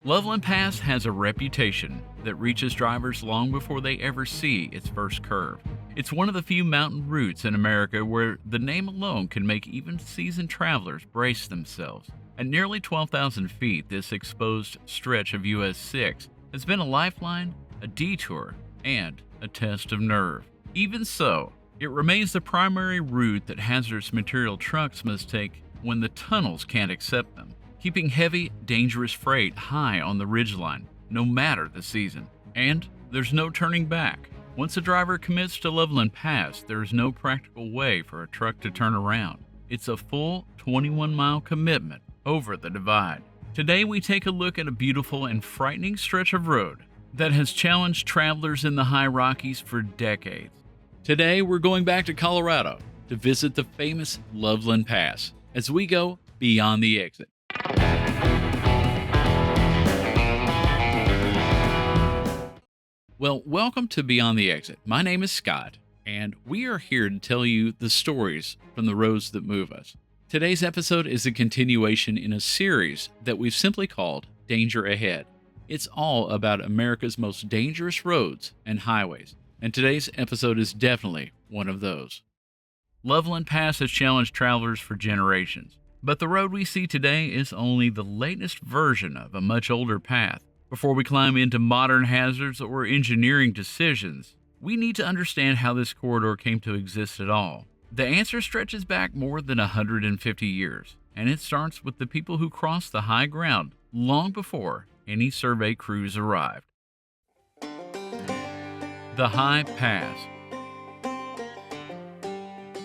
Loveland Pass has a reputation that reaches drivers long before they ever see its first curve. It's one of the few mountain routes in America where the name alone can make even seasoned travelers brace themselves. At nearly 12,000 feet, this exposed stretch of US 6 has been a lifeline, a detour, and a test of nerve. Even so, it remains the primary route that hazardous material trucks must take when the tunnels can't accept them, keeping heavy, dangerous freight high on the ridgeline, no matter the season. And there's no turning back. Once a driver commits to Loveland Pass, there is no practical way for a truck to turn around. It's a full 21-mile commitment over the divide. Today we take a look at a beautiful and frightening stretch of road that has challenged travelers in the high Rockies for decades. Today we're going back to Colorado to visit the famous Loveland Pass as we go beyond the exit. Well, welcome to Beyond the Exit. My name is Scott, and we are here to tell you the stories from the roads that move us. Today's episode is a continuation in a series that we've simply called Danger Ahead. It's all about America's most dangerous roads and highways, and today's episode is definitely one of those. Loveland Pass has challenged travelers for generations, but the road we see today is only the latest version of a much older path. Before we climb into modern hazards or engineering decisions, we need to understand how this corridor came to exist at all. The answer stretches back more than 150 years, and it starts with the people who crossed the high ground long before any survey crews arrived. The High Pass.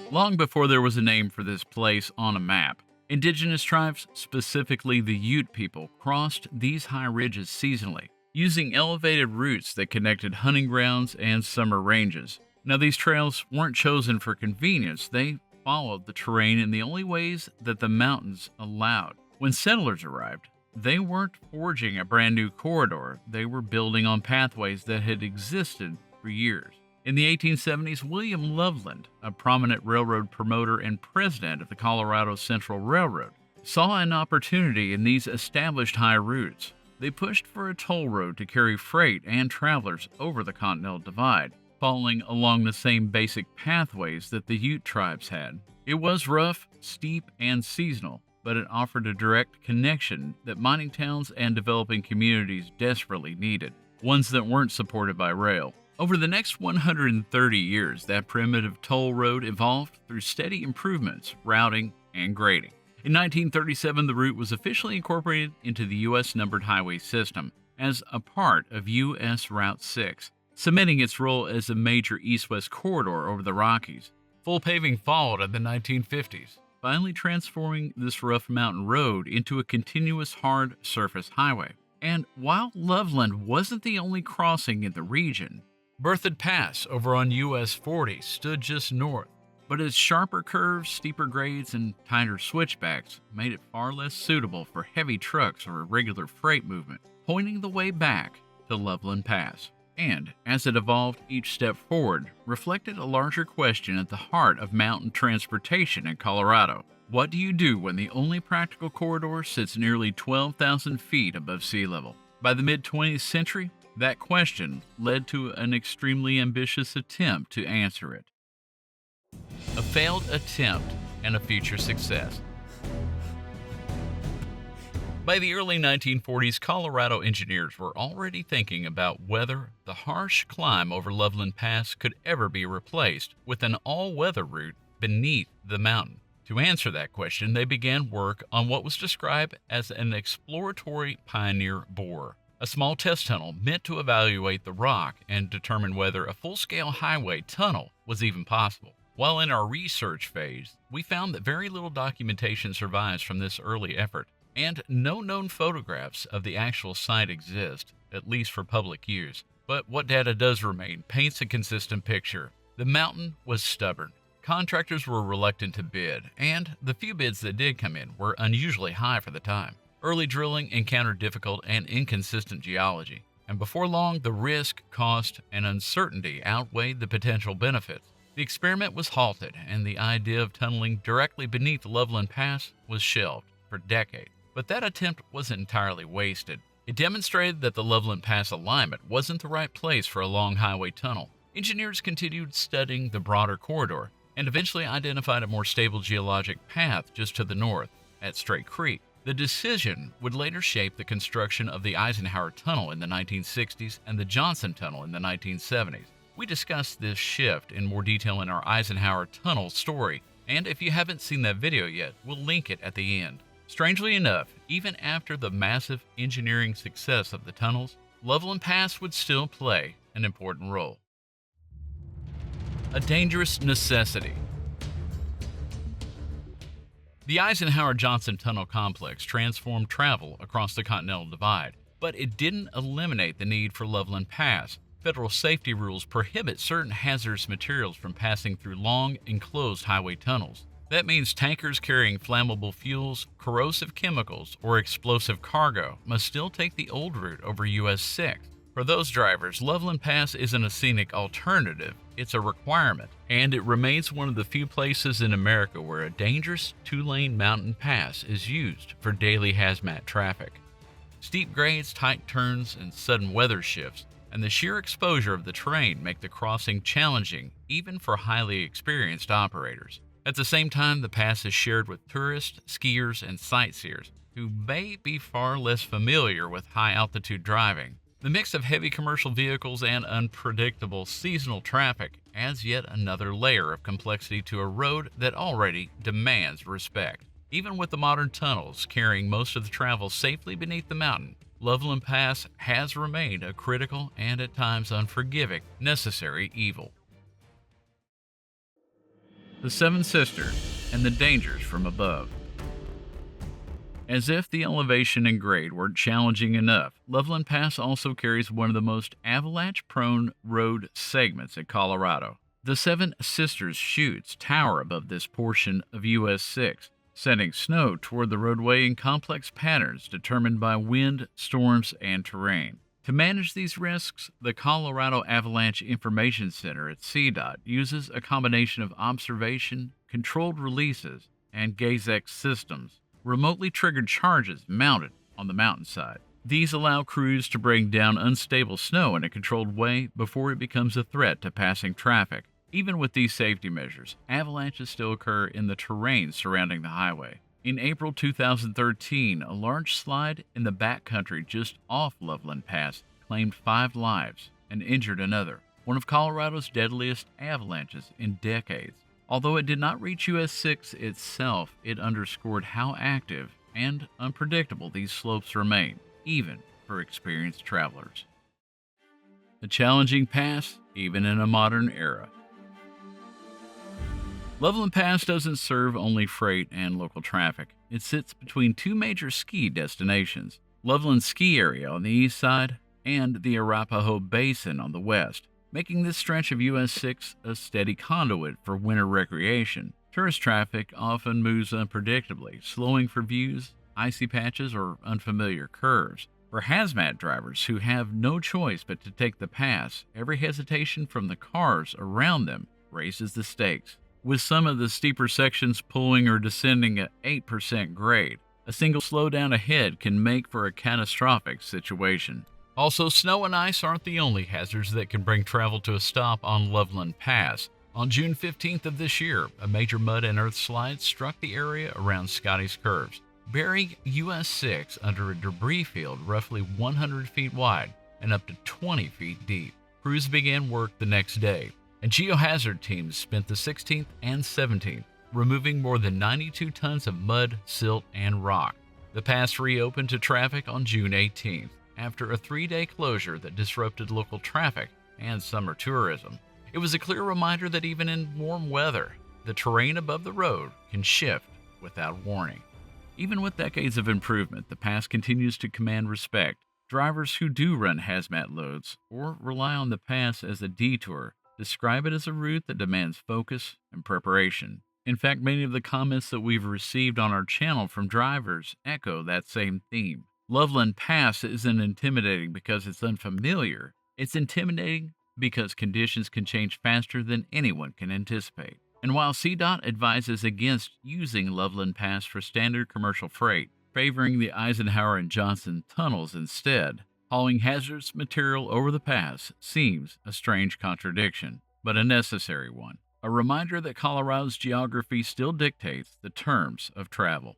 Long before there was a name for this place on a map, Indigenous tribes, specifically the Ute people, crossed these high ridges seasonally, using elevated routes that connected hunting grounds and summer ranges. Now, these trails weren't chosen for convenience. They followed the terrain in the only ways that the mountains allowed. When settlers arrived, they weren't forging a brand new corridor. They were building on pathways that had existed for years. In the 1870s, William Loveland, a prominent railroad promoter and president of the Colorado Central Railroad, saw an opportunity in these established high routes. They pushed for a toll road to carry freight and travelers over the Continental Divide, following along the same basic pathways that the Ute tribes had. It was rough, steep, and seasonal, but it offered a direct connection that mining towns and developing communities desperately needed, ones that weren't supported by rail. Over the next 130 years, that primitive toll road evolved through steady improvements, routing, and grading. In 1937, the route was officially incorporated into the U.S. numbered highway system as a part of U.S. Route 6, cementing its role as a major east-west corridor over the Rockies. Full paving followed in the 1950s, finally transforming this rough mountain road into a continuous hard surface highway. And while Loveland wasn't the only crossing in the region, Berthoud Pass over on US 40 stood just north, but its sharper curves, steeper grades, and tighter switchbacks made it far less suitable for heavy trucks or irregular freight movement, pointing the way back to Loveland Pass. And as it evolved, each step forward reflected a larger question at the heart of mountain transportation in Colorado. What do you do when the only practical corridor sits nearly 12,000 feet above sea level? By the mid-20th century, that question led to an extremely ambitious attempt to answer it. A failed attempt and a future success. By the early 1940s, Colorado engineers were already thinking about whether the harsh climb over Loveland Pass could ever be replaced with an all-weather route beneath the mountain. To answer that question, they began work on what was described as an exploratory pioneer bore, a small test tunnel meant to evaluate the rock and determine whether a full-scale highway tunnel was even possible. While in our research phase, we found that very little documentation survives from this early effort, and no known photographs of the actual site exist, at least for public use. But what data does remain paints a consistent picture. The mountain was stubborn. Contractors were reluctant to bid, and the few bids that did come in were unusually high for the time. Early drilling encountered difficult and inconsistent geology, and before long, the risk, cost, and uncertainty outweighed the potential benefits. The experiment was halted, and the idea of tunneling directly beneath Loveland Pass was shelved for decades. But that attempt wasn't entirely wasted. It demonstrated that the Loveland Pass alignment wasn't the right place for a long highway tunnel. Engineers continued studying the broader corridor and eventually identified a more stable geologic path just to the north, at Straight Creek. The decision would later shape the construction of the Eisenhower Tunnel in the 1960s and the Johnson Tunnel in the 1970s. We discussed this shift in more detail in our Eisenhower Tunnel story, and if you haven't seen that video yet, we'll link it at the end. Strangely enough, even after the massive engineering success of the tunnels, Loveland Pass would still play an important role. A dangerous necessity. The Eisenhower-Johnson Tunnel complex transformed travel across the Continental Divide, but it didn't eliminate the need for Loveland Pass. Federal safety rules prohibit certain hazardous materials from passing through long, enclosed highway tunnels. That means tankers carrying flammable fuels, corrosive chemicals, or explosive cargo must still take the old route over US 6. For those drivers, Loveland Pass isn't a scenic alternative, it's a requirement, and it remains one of the few places in America where a dangerous two-lane mountain pass is used for daily hazmat traffic. Steep grades, tight turns, and sudden weather shifts, and the sheer exposure of the terrain make the crossing challenging even for highly experienced operators. At the same time, the pass is shared with tourists, skiers, and sightseers who may be far less familiar with high-altitude driving. The mix of heavy commercial vehicles and unpredictable seasonal traffic adds yet another layer of complexity to a road that already demands respect. Even with the modern tunnels carrying most of the travel safely beneath the mountain, Loveland Pass has remained a critical and at times unforgiving necessary evil. The Seven Sisters and the dangers from above. As if the elevation and grade weren't challenging enough, Loveland Pass also carries one of the most avalanche-prone road segments in Colorado. The Seven Sisters chutes tower above this portion of US 6, sending snow toward the roadway in complex patterns determined by wind, storms, and terrain. To manage these risks, the Colorado Avalanche Information Center at CDOT uses a combination of observation, controlled releases, and GAZEX systems, remotely triggered charges mounted on the mountainside. These allow crews to bring down unstable snow in a controlled way before it becomes a threat to passing traffic. Even with these safety measures, avalanches still occur in the terrain surrounding the highway. In April 2013, a large slide in the backcountry just off Loveland Pass claimed 5 lives and injured another, one of Colorado's deadliest avalanches in decades. Although it did not reach US 6 itself, it underscored how active and unpredictable these slopes remain, even for experienced travelers. A challenging pass, even in a modern era. Loveland Pass doesn't serve only freight and local traffic. It sits between two major ski destinations, Loveland Ski Area on the east side and the Arapahoe Basin on the west, making this stretch of US 6 a steady conduit for winter recreation. Tourist traffic often moves unpredictably, slowing for views, icy patches, or unfamiliar curves. For hazmat drivers who have no choice but to take the pass, every hesitation from the cars around them raises the stakes. With some of the steeper sections pulling or descending at 8% grade, a single slowdown ahead can make for a catastrophic situation. Also, snow and ice aren't the only hazards that can bring travel to a stop on Loveland Pass. On June 15th of this year, a major mud and earth slide struck the area around Scotty's Curves, burying US 6 under a debris field roughly 100 feet wide and up to 20 feet deep. Crews began work the next day, and geohazard teams spent the 16th and 17th removing more than 92 tons of mud, silt, and rock. The pass reopened to traffic on June 18th. After a 3-day closure that disrupted local traffic and summer tourism. It was a clear reminder that even in warm weather, the terrain above the road can shift without warning. Even with decades of improvement, the pass continues to command respect. Drivers who do run hazmat loads or rely on the pass as a detour describe it as a route that demands focus and preparation. In fact, many of the comments that we've received on our channel from drivers echo that same theme. Loveland Pass isn't intimidating because it's unfamiliar. It's intimidating because conditions can change faster than anyone can anticipate. And while CDOT advises against using Loveland Pass for standard commercial freight, favoring the Eisenhower and Johnson Tunnels instead. Hauling hazardous material over the pass seems a strange contradiction, but a necessary one. A reminder that Colorado's geography still dictates the terms of travel.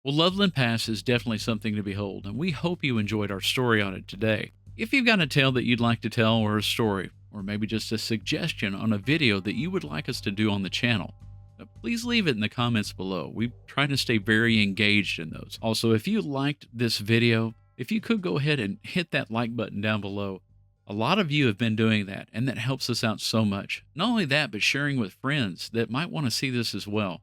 Well, Loveland Pass is definitely something to behold, and we hope you enjoyed our story on it today. If you've got a tale that you'd like to tell, or a story, or maybe just a suggestion on a video that you would like us to do on the channel, please leave it in the comments below. We try to stay very engaged in those. Also, if you liked this video, if you could go ahead and hit that like button down below. A lot of you have been doing that, and that helps us out so much. Not only that, but sharing with friends that might want to see this as well.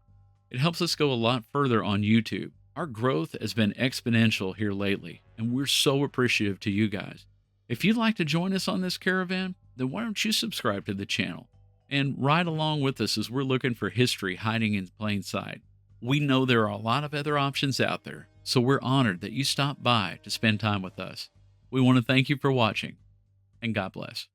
It helps us go a lot further on YouTube. Our growth has been exponential here lately, and we're so appreciative to you guys. If you'd like to join us on this caravan, then why don't you subscribe to the channel and ride along with us as we're looking for history hiding in plain sight. We know there are a lot of other options out there, so we're honored that you stopped by to spend time with us. We want to thank you for watching, and God bless.